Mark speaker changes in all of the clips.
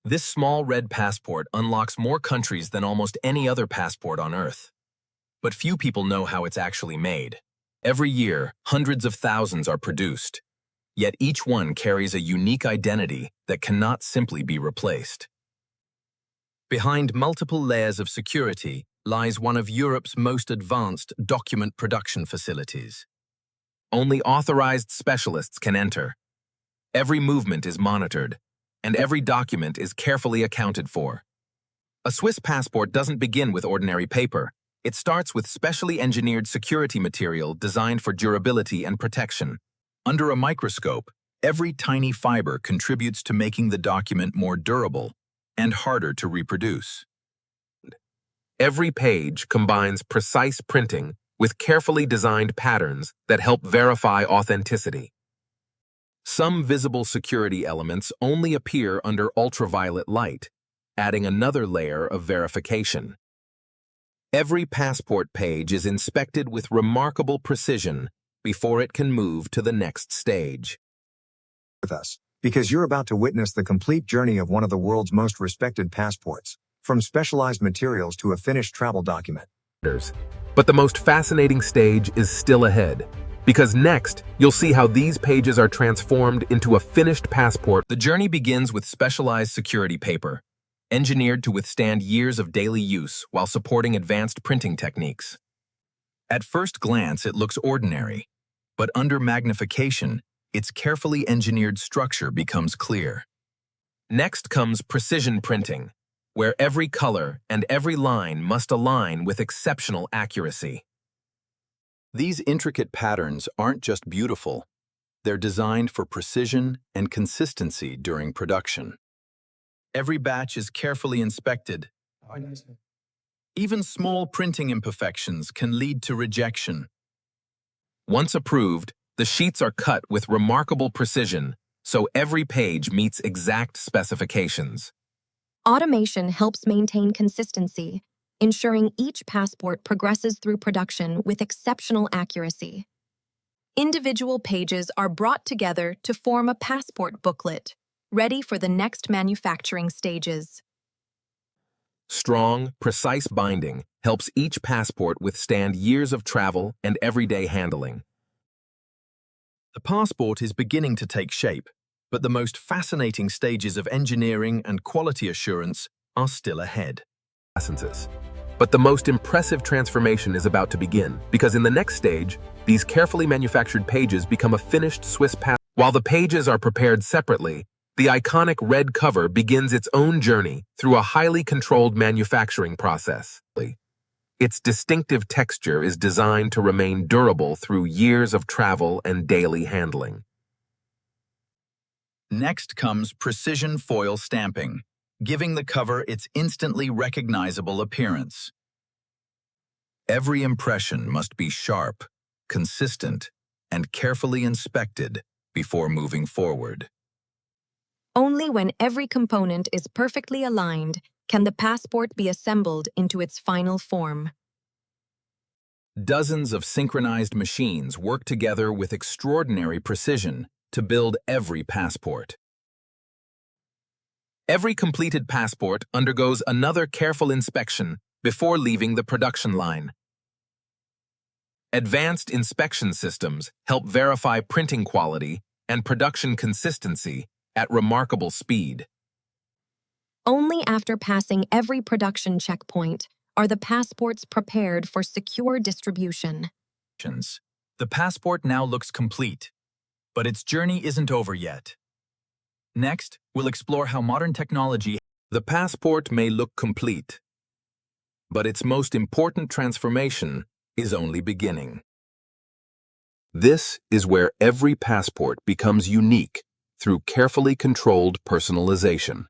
Speaker 1: This small red passport unlocks more countries than almost any other passport on Earth. But few people know how it's actually made. Every year, hundreds of thousands are produced, yet each one carries a unique identity that cannot simply be replaced. Behind multiple layers of security lies one of Europe's most advanced document production facilities. Only authorized specialists can enter. Every movement is monitored, and every document is carefully accounted for. A Swiss passport doesn't begin with ordinary paper. It starts with specially engineered security material designed for durability and protection. Under a microscope, every tiny fiber contributes to making the document more durable and harder to reproduce. Every page combines precise printing with carefully designed patterns that help verify authenticity. Some visible security elements only appear under ultraviolet light, adding another layer of verification. Every passport page is inspected with remarkable precision before it can move to the next stage.
Speaker 2: With us, because you're about to witness the complete journey of one of the world's most respected passports, from specialized materials to a finished travel document.
Speaker 1: But the most fascinating stage is still ahead, because next, you'll see how these pages are transformed into a finished passport. The journey begins with specialized security paper, engineered to withstand years of daily use while supporting advanced printing techniques. At first glance, it looks ordinary, but under magnification, its carefully engineered structure becomes clear. Next comes precision printing, where every color and every line must align with exceptional accuracy. These intricate patterns aren't just beautiful, they're designed for precision and consistency during production. Every batch is carefully inspected. Even small printing imperfections can lead to rejection. Once approved, the sheets are cut with remarkable precision, so every page meets exact specifications.
Speaker 3: Automation helps maintain consistency, ensuring each passport progresses through production with exceptional accuracy. Individual pages are brought together to form a passport booklet, ready for the next manufacturing stages.
Speaker 1: Strong, precise binding helps each passport withstand years of travel and everyday handling. The passport is beginning to take shape, but the most fascinating stages of engineering and quality assurance are still ahead. But the most impressive transformation is about to begin, because in the next stage, these carefully manufactured pages become a finished Swiss passport. While the pages are prepared separately, the iconic red cover begins its own journey through a highly controlled manufacturing process. Its distinctive texture is designed to remain durable through years of travel and daily handling. Next comes precision foil stamping, giving the cover its instantly recognizable appearance. Every impression must be sharp, consistent, and carefully inspected before moving forward.
Speaker 3: Only when every component is perfectly aligned can the passport be assembled into its final form.
Speaker 1: Dozens of synchronized machines work together with extraordinary precision to build every passport. Every completed passport undergoes another careful inspection before leaving the production line. Advanced inspection systems help verify printing quality and production consistency at remarkable speed.
Speaker 3: Only after passing every production checkpoint are the passports prepared for secure distribution.
Speaker 1: The passport now looks complete, but its journey isn't over yet. Next, we'll explore how modern technology. The passport may look complete, but its most important transformation is only beginning. This is where every passport becomes unique through carefully controlled personalization.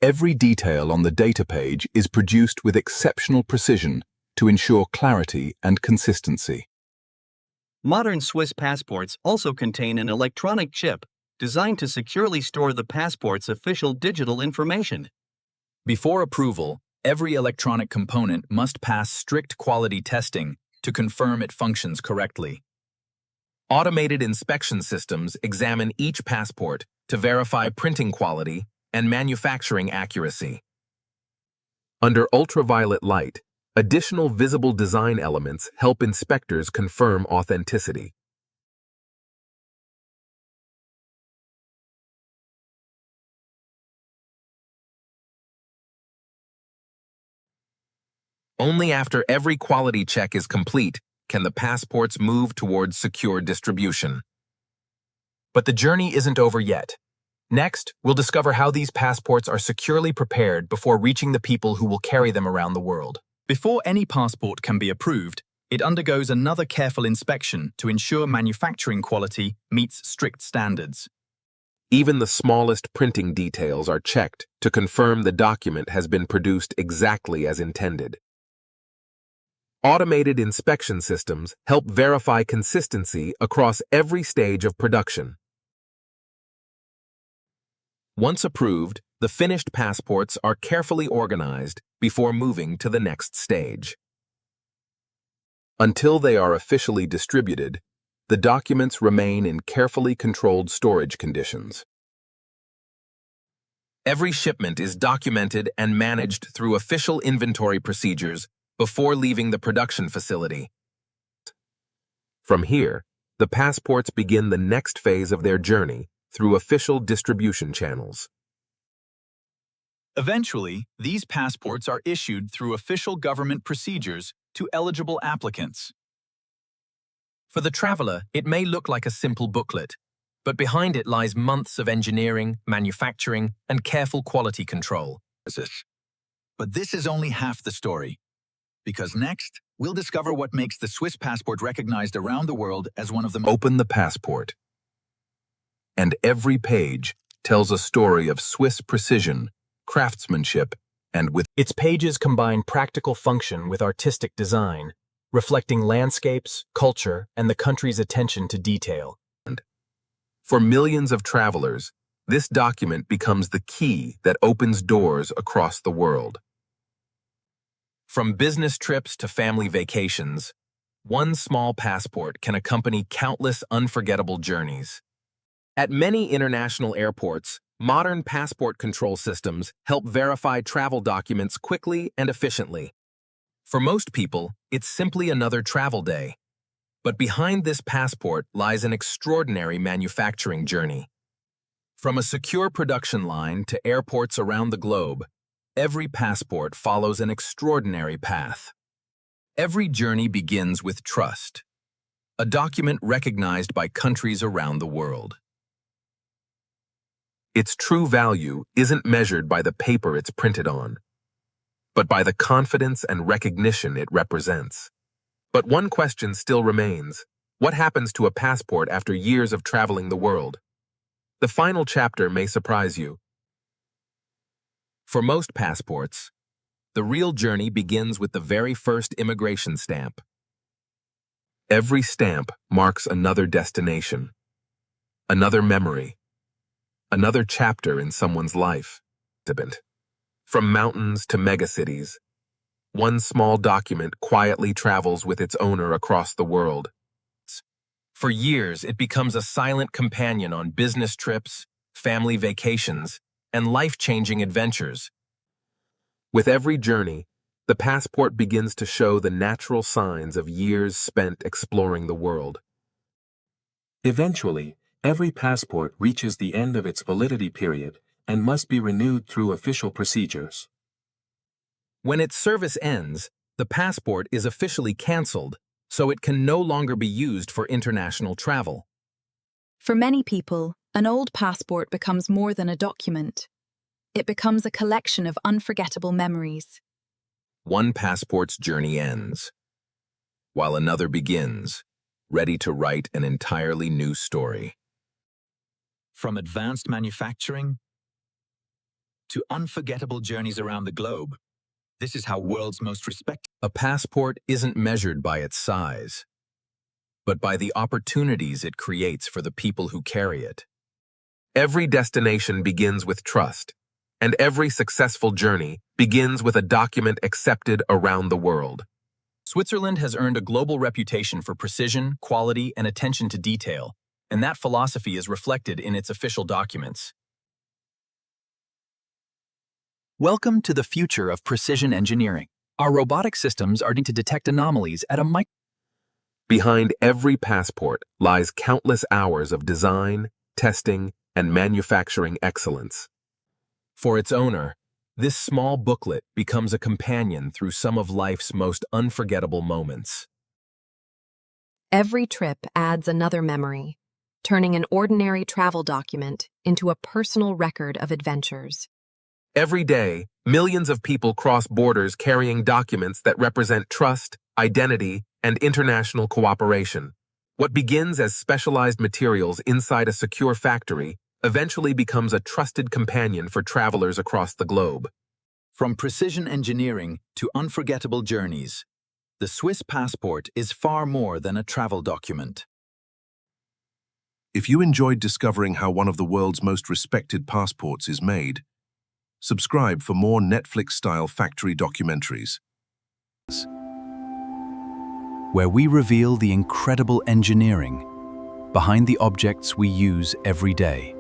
Speaker 1: Every detail on the data page is produced with exceptional precision to ensure clarity and consistency.
Speaker 4: Modern Swiss passports also contain an electronic chip designed to securely store the passport's official digital information.
Speaker 1: Before approval, every electronic component must pass strict quality testing to confirm it functions correctly. Automated inspection systems examine each passport to verify printing quality and manufacturing accuracy. Under ultraviolet light, additional visible design elements help inspectors confirm authenticity. Only after every quality check is complete can the passports move towards secure distribution. But the journey isn't over yet. Next, we'll discover how these passports are securely prepared before reaching the people who will carry them around the world.
Speaker 5: Before any passport can be approved, it undergoes another careful inspection to ensure manufacturing quality meets strict standards.
Speaker 1: Even the smallest printing details are checked to confirm the document has been produced exactly as intended. Automated inspection systems help verify consistency across every stage of production. Once approved, the finished passports are carefully organized before moving to the next stage. Until they are officially distributed, the documents remain in carefully controlled storage conditions. Every shipment is documented and managed through official inventory procedures before leaving the production facility. From here, the passports begin the next phase of their journey through official distribution channels.
Speaker 5: Eventually, these passports are issued through official government procedures to eligible applicants.
Speaker 1: For the traveler, it may look like a simple booklet, but behind it lies months of engineering, manufacturing, and careful quality control.
Speaker 5: But this is only half the story. Because next, we'll discover what makes the Swiss passport recognized around the world as one of the most.
Speaker 1: Open the passport, and every page tells a story of Swiss precision, craftsmanship, and with its pages combine practical function with artistic design, reflecting landscapes, culture, and the country's attention to detail. For millions of travelers, this document becomes the key that opens doors across the world. From business trips to family vacations, one small passport can accompany countless unforgettable journeys. At many international airports, modern passport control systems help verify travel documents quickly and efficiently. For most people, it's simply another travel day. But behind this passport lies an extraordinary manufacturing journey. From a secure production line to airports around the globe, every passport follows an extraordinary path. Every journey begins with trust, a document recognized by countries around the world. Its true value isn't measured by the paper it's printed on, but by the confidence and recognition it represents. But one question still remains: what happens to a passport after years of traveling the world? The final chapter may surprise you. For most passports, the real journey begins with the very first immigration stamp. Every stamp marks another destination, another memory, another chapter in someone's life. From mountains to megacities, one small document quietly travels with its owner across the world. For years, it becomes a silent companion on business trips, family vacations, and life-changing adventures. With every journey, the passport begins to show the natural signs of years spent exploring the world.
Speaker 6: Eventually, every passport reaches the end of its validity period and must be renewed through official procedures.
Speaker 1: When its service ends, the passport is officially canceled, so it can no longer be used for international travel.
Speaker 7: For many people, an old passport becomes more than a document. It becomes a collection of unforgettable memories.
Speaker 1: One passport's journey ends, while another begins, ready to write an entirely new story.
Speaker 5: From advanced manufacturing to unforgettable journeys around the globe, this is how world's most respected.
Speaker 1: A passport isn't measured by its size, but by the opportunities it creates for the people who carry it. Every destination begins with trust, and every successful journey begins with a document accepted around the world.
Speaker 5: Switzerland has earned a global reputation for precision, quality, and attention to detail,
Speaker 1: and that philosophy is reflected in its official documents.
Speaker 8: Welcome to the future of precision engineering. Our robotic systems are going to detect anomalies at a micro.
Speaker 6: Behind every passport lies countless hours of design, testing, and manufacturing excellence.
Speaker 1: For its owner, this small booklet becomes a companion through some of life's most unforgettable moments.
Speaker 3: Every trip adds another memory, turning an ordinary travel document into a personal record of adventures.
Speaker 6: Every day, millions of people cross borders carrying documents that represent trust, identity, and international cooperation. What begins as specialized materials inside a secure factory eventually becomes a trusted companion for travelers across the globe.
Speaker 5: From precision engineering to unforgettable journeys, the Swiss passport is far more than a travel document.
Speaker 9: If you enjoyed discovering how one of the world's most respected passports is made, subscribe for more Netflix-style factory documentaries,
Speaker 10: where we reveal the incredible engineering behind the objects we use every day.